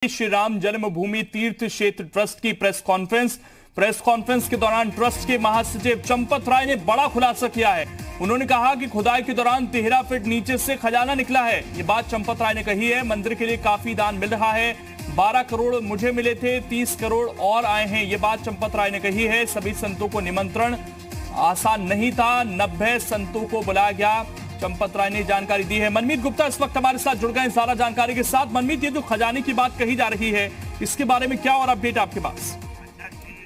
श्री राम जन्मभूमि तीर्थ क्षेत्र ट्रस्ट की press conference के दौरान ट्रस्ट के महासचिव चंपत राय ने बड़ा खुलासा किया है। उन्होंने कहा कि खुदाई के दौरान 13 फीट नीचे से खजाना निकला है। ये बात चंपत राय ने कही है। मंदिर के लिए काफी दान मिल रहा है। 12 करोड़ मुझे मिले थे, 30 करोड़ और आए हैं। ये बात चंपत राय ने कही है। सभी संतों को निमंत्रण आसान नहीं था, 90 संतों को बुलाया गया। चंपत राय ने जानकारी दी है। मनमीत गुप्ता इस वक्त हमारे साथ जुड़ गए सारा जानकारी के साथ। मनमीत, ये जो खजाने की बात कही जा रही है, इसके बारे में क्या और अपडेट आपके पास?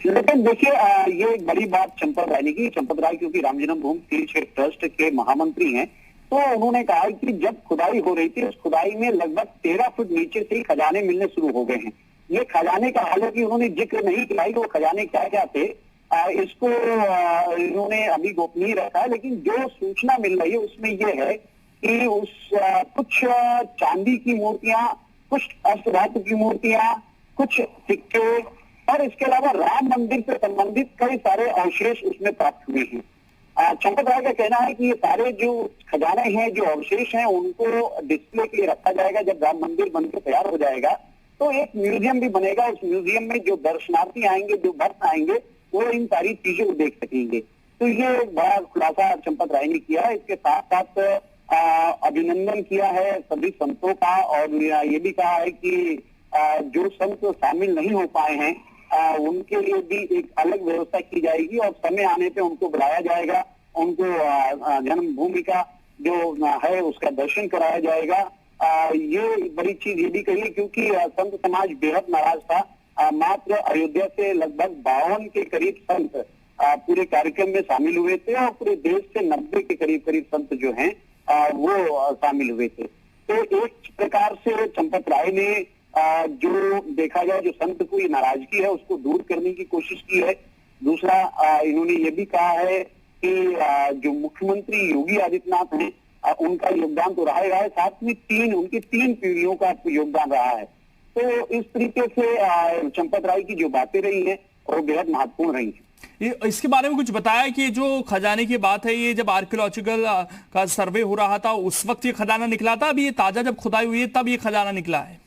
लेकिन देखिए, ये एक बड़ी बात चंपत राय ने की। चंपत राय क्योंकि राम जन्मभूमि तीर्थ ट्रस्ट के महामंत्री हैं, तो उन्होंने कहा कि जब खुदाई हो रही थी, उस खुदाई में लगभग 13 फुट नीचे से ही खजाने मिलने शुरू हो गए हैं। ये खजाने का हालांकि उन्होंने जिक्र नहीं किया कि वो खजाने क्या क्या थे, इसको इन्होंने अभी गोपनीय रखा है। लेकिन जो सूचना मिल रही है उसमें यह है कि कुछ चांदी की मूर्तियां, कुछ अष्टधातु की मूर्तियां, कुछ सिक्के और इसके अलावा राम मंदिर से संबंधित कई सारे अवशेष उसमें प्राप्त हुए हैं। चंपत राय का कहना है कि ये सारे जो खजाने हैं, जो अवशेष हैं, उनको डिस्प्ले के लिए रखा जाएगा। जब राम मंदिर बनकर तैयार हो जाएगा तो एक म्यूजियम भी बनेगा। उस म्यूजियम में जो दर्शनार्थी आएंगे, जो भक्त आएंगे, वो इन सारी चीजों को देख सकेंगे। तो ये बड़ा खुलासा चंपत राय ने किया है। इसके साथ साथ अभिनंदन किया है सभी संतों का और ये भी कहा है कि जो संत शामिल नहीं हो पाए हैं उनके लिए भी एक अलग व्यवस्था की जाएगी और समय आने पे उनको बुलाया जाएगा। उनको जन्मभूमि का जो है उसका दर्शन कराया जाएगा। ये बड़ी चीज ये भी कही क्योंकि संत समाज बेहद नाराज था। मात्र अयोध्या से लगभग 52 के करीब संत पूरे कार्यक्रम में शामिल हुए थे और पूरे देश से 90 के करीब संत जो हैं वो शामिल हुए थे। तो एक प्रकार से चंपत राय ने जो देखा जाए जो संत को ये नाराजगी है उसको दूर करने की कोशिश की है। दूसरा, इन्होंने ये भी कहा है कि जो मुख्यमंत्री योगी आदित्यनाथ हैं उनका योगदान तो रहा है, साथ में उनकी 3 पीढ़ियों का योगदान रहा है। तो इस तरीके से चंपत राय की जो बातें रही हैं वो बेहद महत्वपूर्ण रही हैं। इसके बारे में कुछ बताया कि जो खजाने की बात है, ये जब आर्कियोलॉजिकल का सर्वे हो रहा था उस वक्त ये खजाना निकला था, अभी ये ताजा जब खुदाई हुई है तब ये खजाना निकला है?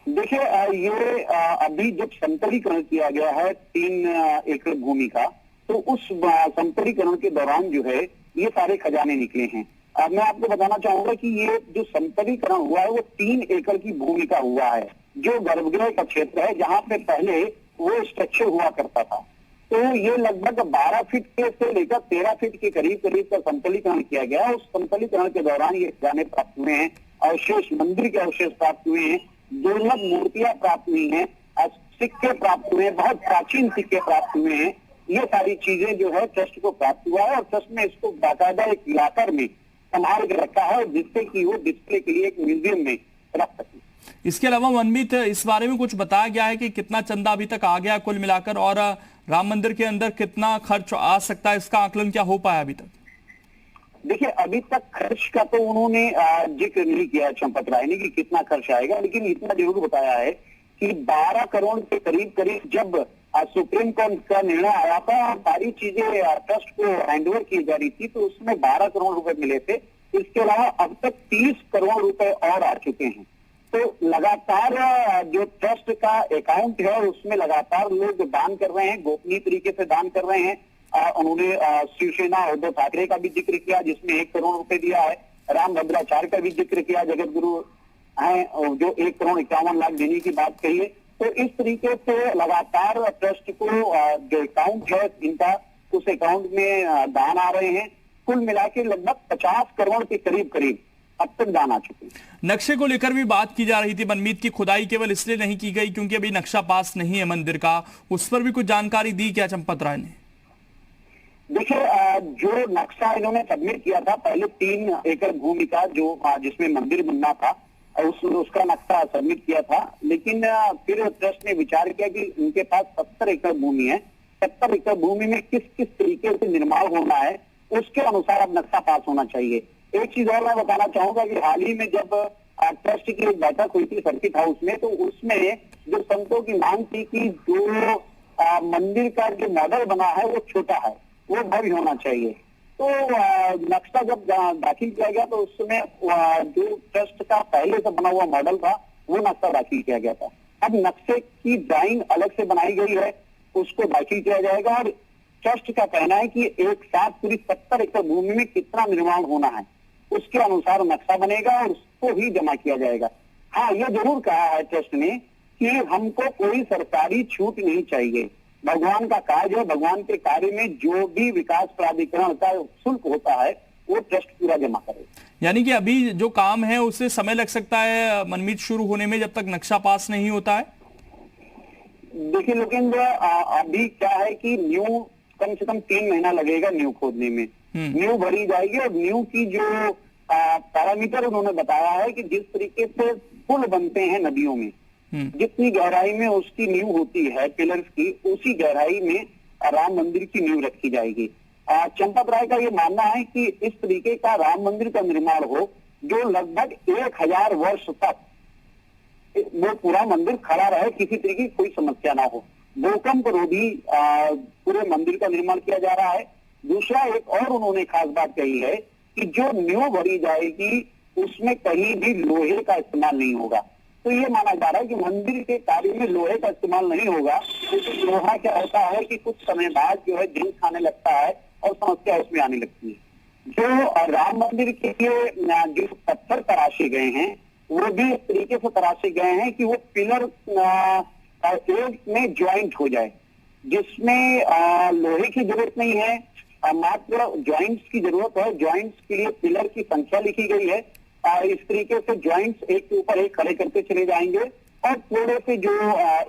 देखिए, ये अभी जब समतलीकरण किया गया है 3 एकड़ भूमि का, तो उस समतलीकरण के दौरान जो है ये सारे खजाने निकले हैं। मैं आपको बताना चाहूंगा कि ये जो समतलीकरण हुआ है वो 3 एकड़ की भूमि का हुआ है, जो गर्भगृह का क्षेत्र है जहां पे पहले वो स्ट्रक्चर हुआ करता था। तो ये लगभग 12 फीट से लेकर 13 फीट के करीब का समतलीकरण किया गया है। उस समतलीकरण के दौरान ये खजाने प्राप्त हुए हैं, अवशेष, मंदिर के अवशेष प्राप्त हुए हैं, दुर्लभ मूर्तियां प्राप्त हुई हैं, सिक्के प्राप्त हुए हैं, बहुत प्राचीन सिक्के प्राप्त हुए हैं। ये सारी चीजें जो है ट्रस्ट को प्राप्त हुआ है और ट्रस्ट में इसको बाकायदा एक लॉकर में संभाल के रखा है जिससे कि वो डिस्प्ले के लिए एक म्यूजियम में रख सके। इसके अलावा मनमीत, इस बारे में कुछ बताया गया है कि कितना चंदा अभी तक आ गया कुल मिलाकर और राम मंदिर के अंदर कितना खर्च आ सकता है, इसका आकलन क्या हो पाया अभी तक? देखिए, अभी तक खर्च का तो उन्होंने जिक्र नहीं किया चंपत राय ने कि कितना खर्च आएगा, लेकिन इतना जरूर बताया है कि 12 करोड़ के करीब जब सुप्रीम कोर्ट का निर्णय आया था, सारी चीजें ट्रस्ट को हैंडओवर की जा रही थी, तो उसमें 12 करोड़ रुपए मिले थे। इसके अलावा अब तक 30 करोड़ रुपए और आ चुके हैं। तो लगातार जो ट्रस्ट का अकाउंट है उसमें लगातार लोग दान कर रहे हैं, गोपनीय तरीके से दान कर रहे हैं। उन्होंने शिवसेना उद्धव ठाकरे का भी जिक्र किया जिसमें 1 करोड़ रुपए दिया है। राम भद्राचार्य का भी जिक्र किया, जगत गुरु हैं, जो 1 करोड़ 51 लाख देने की बात कही है। तो इस तरीके से लगातार ट्रस्ट को जो अकाउंट है इनका, उस अकाउंट में दान आ रहे हैं। कुल मिला के लगभग 50 करोड़ के करीब अब तक दान आ चुके हैं। नक्शे को लेकर भी बात की जा रही थी मनमीत की खुदाई केवल इसलिए नहीं की गई क्योंकि अभी नक्शा पास नहीं है मंदिर का, उस पर भी कुछ जानकारी दी क्या चंपत राय ने? देखिए, जो नक्शा इन्होंने सबमिट किया था पहले 3 एकड़ भूमि का जो जिसमें मंदिर बनना था, उसका नक्शा सबमिट किया था। लेकिन फिर ट्रस्ट ने विचार किया कि उनके पास 70 एकड़ भूमि है, 70 एकड़ भूमि में किस तरीके से निर्माण होना है उसके अनुसार अब नक्शा पास होना चाहिए। एक चीज और मैं बताना चाहूंगा कि हाल ही में जब ट्रस्ट की एक बैठक हुई थी सर्किट हाउस में, तो उसमें जो संतों की मांग थी कि जो मंदिर का जो मॉडल बना है वो छोटा है, वो भव्य होना चाहिए। तो नक्शा जब दाखिल किया गया तो उस समय जो ट्रस्ट का पहले से बना हुआ मॉडल था वो नक्शा दाखिल किया गया था। अब नक्शे की ड्राइंग अलग से बनाई गई है, उसको दाखिल किया जाएगा और ट्रस्ट का कहना है कि एक साथ पूरी 70 एकड़ भूमि में कितना निर्माण होना है उसके अनुसार नक्शा बनेगा और उसको ही जमा किया जाएगा। हाँ, ये जरूर कहा है ट्रस्ट ने कि हमको कोई सरकारी छूट नहीं चाहिए। भगवान का कार्य है, भगवान के कार्य में जो भी विकास प्राधिकरण का शुल्क होता है वो ट्रस्ट पूरा जमा करे। यानी कि अभी जो काम है उससे समय लग सकता है मनमीत शुरू होने में, जब तक नक्शा पास नहीं होता है। देखिए लोकेंद्र, अभी क्या है कि न्यू कम से कम 3 महीना लगेगा न्यू खोदने में। न्यू भरी जाएगी और न्यू की जो पैरामीटर उन्होंने बताया है कि जिस तरीके से पुल बनते हैं नदियों में, जितनी गहराई में उसकी नींव होती है पिलर्स की, उसी गहराई में राम मंदिर की नींव रखी जाएगी। चंपत राय का ये मानना है कि इस तरीके का राम मंदिर का निर्माण हो जो लगभग 1000 वर्ष तक वो पूरा मंदिर खड़ा रहे, किसी तरीके की कोई समस्या ना हो। भूकंप रोधी पूरे मंदिर का निर्माण किया जा रहा है। दूसरा एक और उन्होंने खास बात कही है कि जो नींव भरी जाएगी उसमें कहीं भी लोहे का इस्तेमाल नहीं होगा। तो ये माना जा रहा है कि मंदिर के कार्य में लोहे का इस्तेमाल नहीं होगा, क्योंकि लोहा क्या होता है कि कुछ समय बाद जो है जंग खाने लगता है और समस्या उसमें आने लगती है। जो राम मंदिर के लिए जो पत्थर तराशे गए हैं वो भी इस तरीके से तराशे गए हैं कि वो पिलर एक में ज्वाइंट हो जाए, जिसमें लोहे की जरूरत नहीं है, मात्र ज्वाइंट्स की जरूरत है। ज्वाइंट्स के लिए पिलर की संख्या लिखी गई है। इस तरीके से ज्वाइंट्स एक के ऊपर एक खड़े करते चले जाएंगे और थोड़े से जो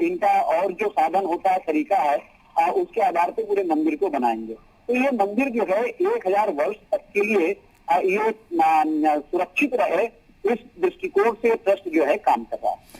इनका और जो साधन होता है, तरीका है, उसके आधार पर पूरे मंदिर को बनाएंगे। तो ये मंदिर जो है 1000 वर्ष तक के लिए ये सुरक्षित रहे, इस दृष्टिकोण से ट्रस्ट जो है काम कर रहा है।